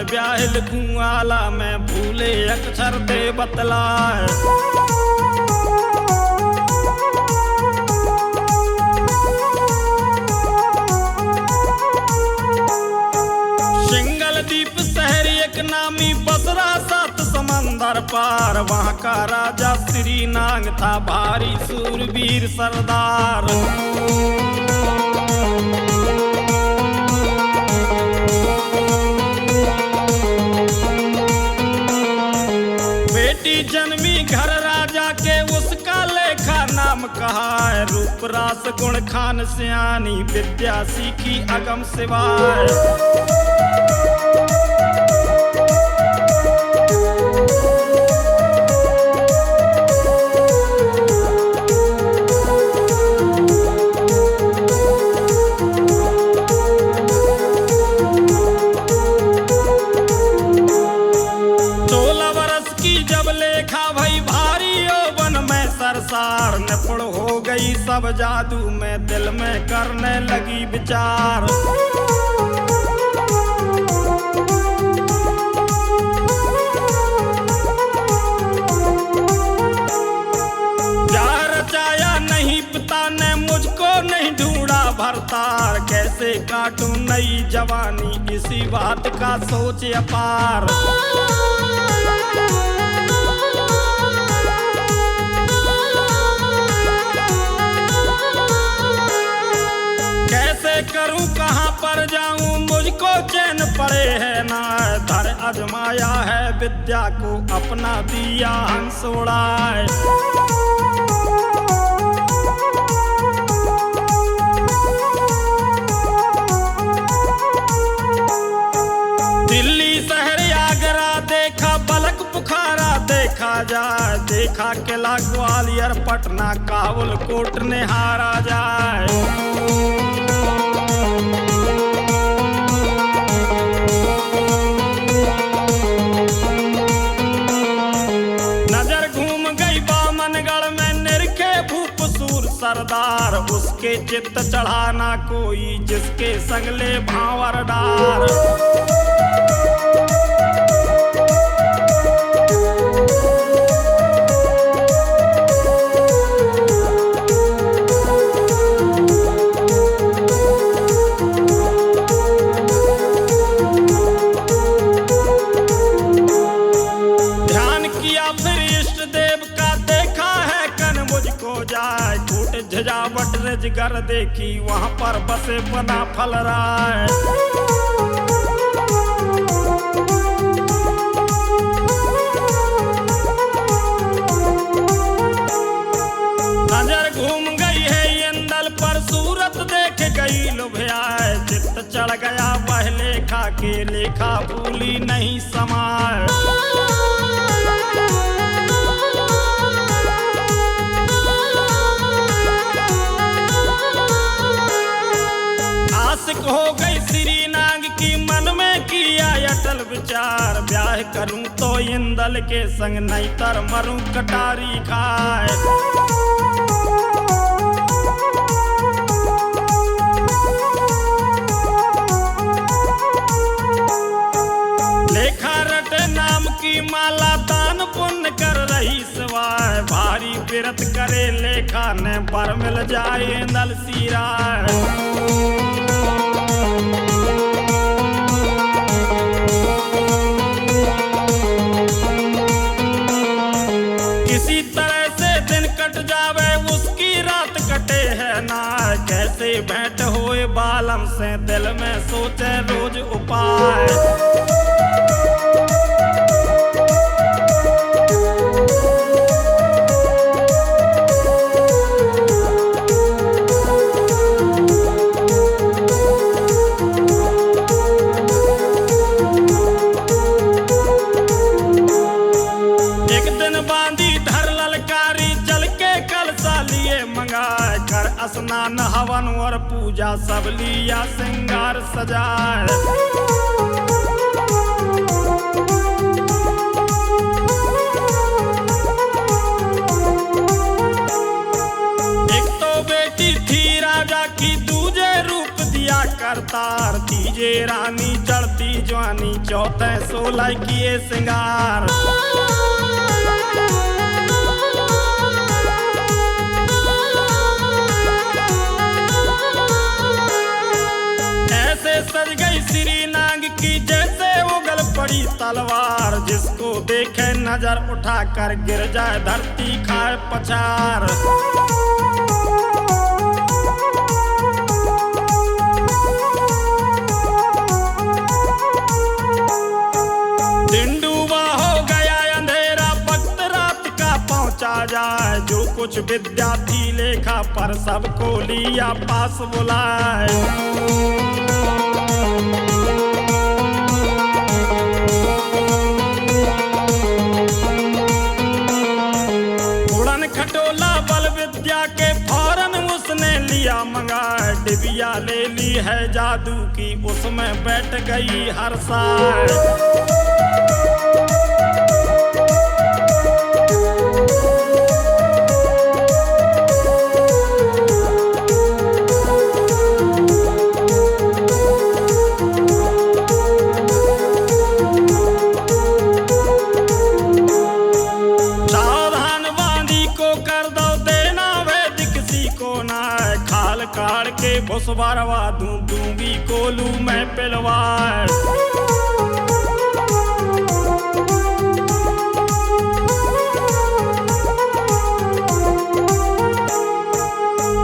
ब्याह लिखूं आला मैं भूले अक्षर दे बतलाए। सिंगल दीप शहर एक नामी बसरा सात समंदर पार, वहाँ का राजा श्री नांग था भारी सूरवीर सरदार। बेटी जन्मी घर राजा के उसका लेखा नाम कहा है, रूप रास गुण खान सियानी विद्या सीखी अगम सिवाय। सरसार निपुण हो गई सब जादू में, दिल में करने लगी विचार। प्यार रचाया नहीं पिता ने मुझको, नहीं ढूंढा भरतार। कैसे काटूं नई जवानी इसी बात का सोच अपार। करूं कहां पर जाऊं मुझको चैन पड़े है ना, धर आजमाया है विद्या को अपना दिया हंस उड़ाए। दिल्ली शहर आगरा देखा, बलक बुखारा देखा जाए, देखा किला ग्वालियर पटना काबुल कोट ने हारा जाए। सरदार उसके चित्त चढ़ाना कोई, जिसके संगले भावर डार। ध्यान किया फिर इष्ट देव का, देखा है कन मुझको जाए। झजावट रजगर देखी वहां पर बसे बना फल राय। नजर घूम गई है इंदल पर, सूरत देख गई लुभाए। चित्त चढ़ गया वह लेखा के, लेखा भूली नहीं समाए। हो गई श्री नाग की मन में किया अटल विचार, ब्याह करूं तो इंदल के संग नहीं तर मरूं कटारी खाए। लेखा रटे नाम की माला दान पुण्य कर रही सिवाय, भारी विरत करे लेखा ने पर मिल जाए इंदल सिराय। किसी तरह से दिन कट जावे उसकी रात कटे है ना, कैसे भेंट होए बालम से दिल में सोचे रोज उपाय। स्नान हवन और पूजा सब लिया श्रृंगार सजाए। एक तो बेटी थी राजा की, दूजे रूप दिया करतार। तीजे रानी जड़ती जो मानी चौथे 16 किए सिंगार। ऐसे सज गई श्री नांग की जैसे उगल पड़ी तलवार, जिसको देखे नजर उठाकर गिर जाए धरती खाए पछार। दिन डूबा हो गया अंधेरा, वक्त रात का पहुंचा जाए। जो कुछ विद्या थी लेखा पर सबको लिया पास बुलाए। खटोला बल विद्या के फौरन उसने लिया मंगाए। डिबिया ले ली है जादू की, उसमें बैठ गई हर साल। काढ़ के भुस बारवा दूंगी कोलू मैं पिलवाए।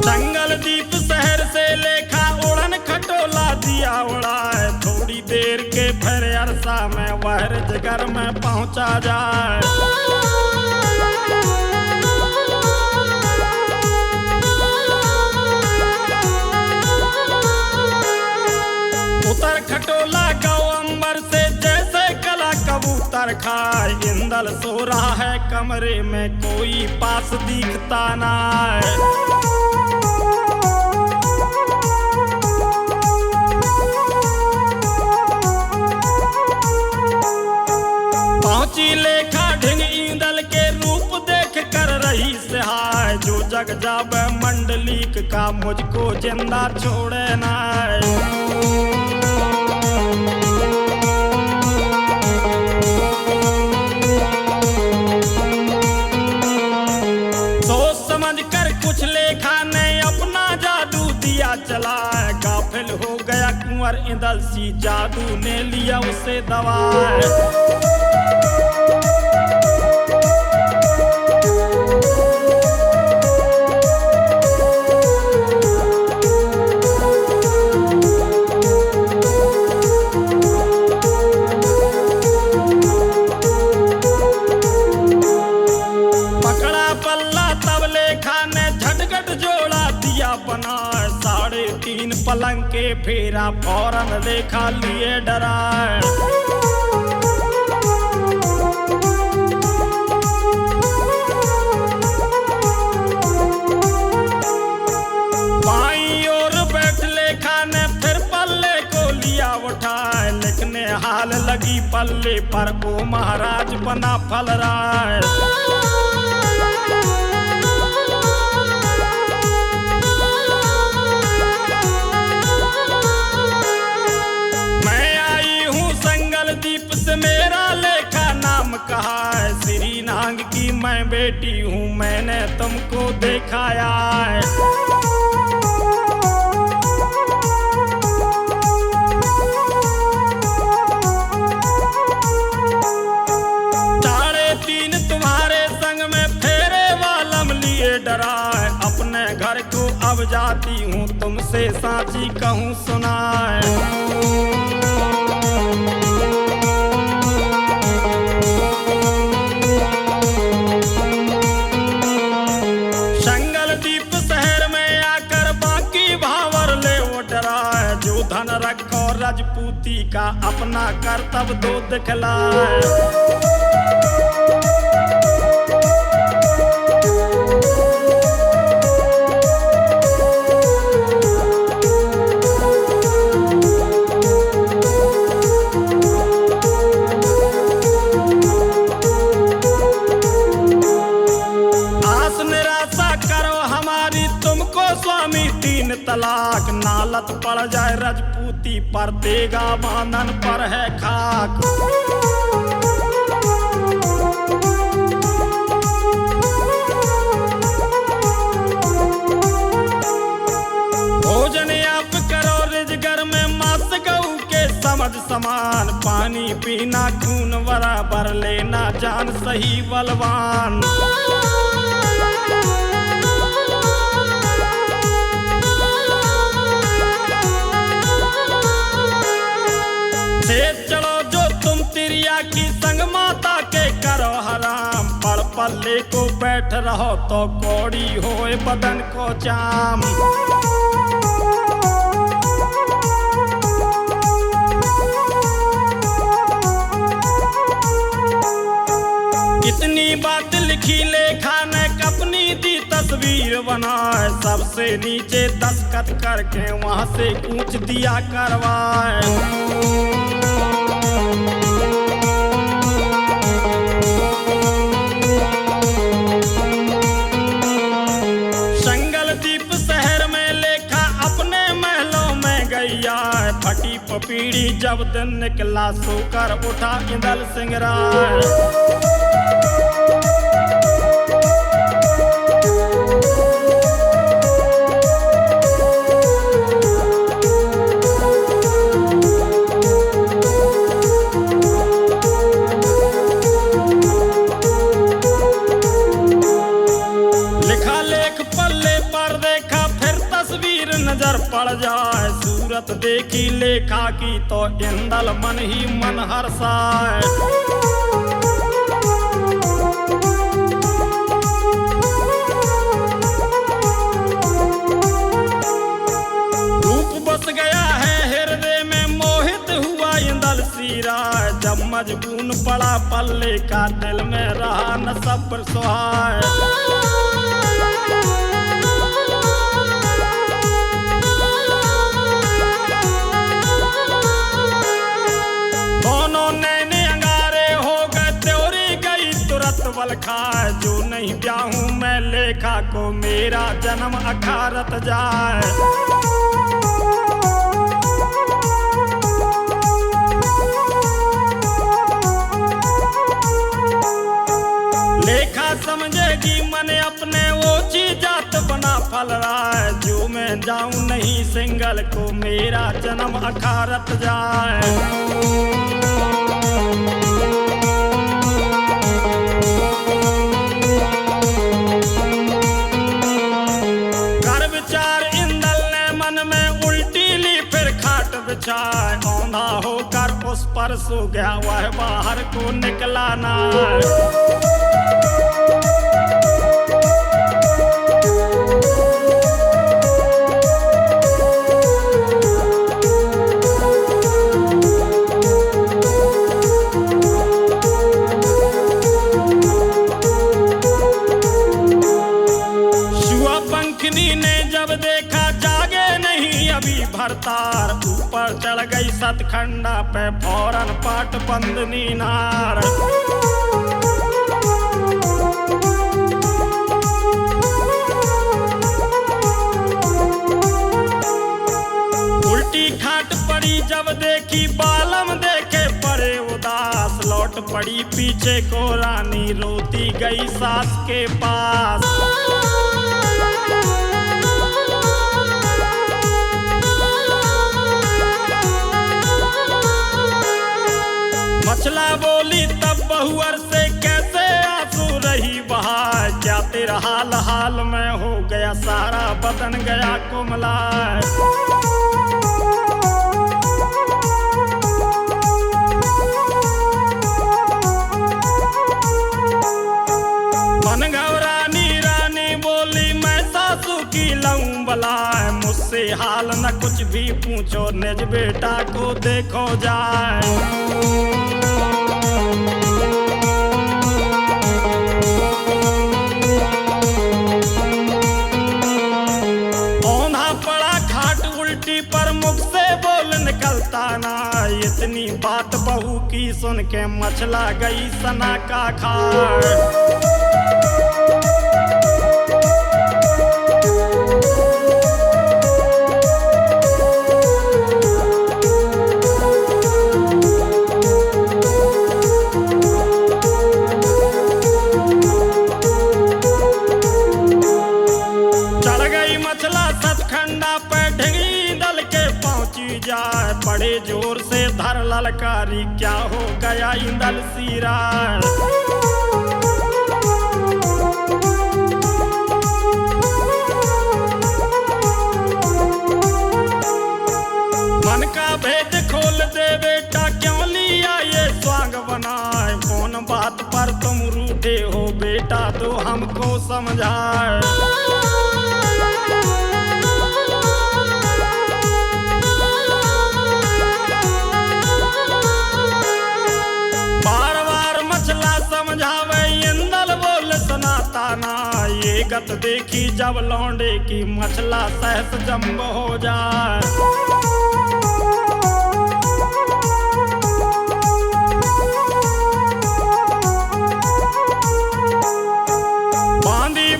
जंगल दीप शहर से लेखा उड़न खटोला दिया उड़ाए। थोड़ी देर के फिर अरसा में वह जिगर में पहुंचा जाए। उतर खटोला गौ अंबर से जैसे कला कबूतर खाए। इंदल सो रहा है कमरे में, कोई पास दिखता ना है। पहुंची लेखा ढिंग इंदल के रूप देख कर रही सहाय। जो जग जावे मंडलीक का मुझको जिंदा छोड़े ना। सोच समझ कर कुछ लेखा ने अपना जादू दिया चला। गाफिल हो गया कुंवर इंदल सी, जादू ने लिया उसे दवाए। बना 3.5 पलंग के फेरा, फौरन लेखा लिए डराए। बाईं ओर बैठ लेखा ने फिर पल्ले को लिया उठाए। लिखने हाल लगी पल्ले पर, ओ महाराज बना फल राय। मेरा लेखा नाम कहा है, श्री नांग की मैं बेटी हूँ, मैंने तुमको दिखाया है। साढ़े 3 तुम्हारे संग में फेरे वालम लिए डरा है। अपने घर को अब जाती हूँ, तुमसे साची कहूँ सुनाए। धन रखो राजपूती का, अपना कर्तव्य दो दिखलाए। तलाक नालत पड़ जाए राजपूत धरती पर देगा बांधन पर है खाक। भोजन आप करो रिजगर में मांस गऊ के समझ समान, पानी पीना खून बराबर लेना जान सही बलवान। चलो जो तुम तिरिया की संग माता के करो हराम, पल पल्ले को बैठ रहो तो कौड़ी होए बदन को जाम। इतनी बात लिखी लेखा ने अपनी दी तस्वीर बनाए, सबसे नीचे दस्तखत करके वहां से कूच दिया करवाए। संगलदीप शहर में लेखा अपने महलों में गैया, फटी पपीड़ी जब दिन निकला सोकर उठा इंदल सिंह राय। नजर पड़ जाए सूरत देखी लेखा की तो इंदल मन ही मन हर्षाए। रूप बस गया है हृदय में मोहित हुआ इंदल सीरा, जब मजबून पड़ा पल्ले का दिल में रहा न सब्र सुहाए। खाए जो नहीं ब्याहूं मैं लेखा को मेरा जन्म अखारत जाए। लेखा समझेगी मन अपने ओछी जात बना फल रहा है, जो मैं जाऊं नहीं सिंगल को मेरा जन्म अखारत जाए। औंधा होकर उस पर सो गया वह बाहर को निकला ना। शुआ पंखनी ने जब देखा जागे नहीं अभी भरतार, ऊपर चढ़ गई सतखंडा पे फौरन पाट बंदनी नार। उल्टी खाट पड़ी जब देखी बालम देखे पड़े उदास, लौट पड़ी पीछे को रानी रोती गई सास के पास। मछला बोली तब बहुअर से कैसे आंसू रही बहाए, क्या तेरा हाल हाल में हो गया सारा बदन गया कुमलाए। मन घबरानी रानी बोली मैं सासू की लऊं बलाए, मुझसे हाल न कुछ भी पूछो निज बेटा को देखो जाए। ना इतनी बात बहू की सुन के मछला गई सना का खार। दरकारी क्या हो गया इंदल सीरा। मन का भेद खोल दे बेटा क्यों लिया ये स्वांग बनाए। कौन बात पर तुम रूठे हो बेटा तो हमको समझाए। बार बार मछला समझावे इंदल बोल सुनाता ना। ये गत देखी जब लौंडे की मछला सहस जम्ब हो जाए।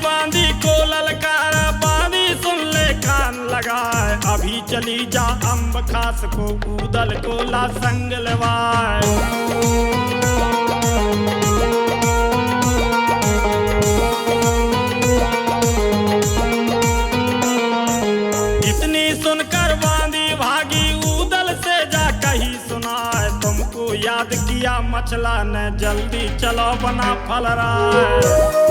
बांधी को ललकारा बांधी सुन ले कान लगाए। अभी चली जा अम्ब खास को कूदल को ला संग लवाए। इतनी सुनकर बांधी भागी ऊदल से जा कही सुनाए। तुमको याद किया मछला ने जल्दी चलो बना फल रहा।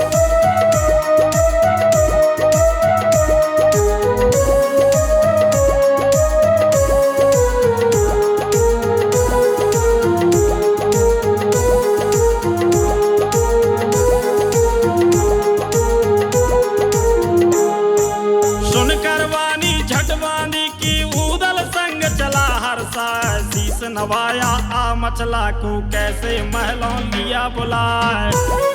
शीश नवाया आ मछला को कैसे महलों लिया बुलाए।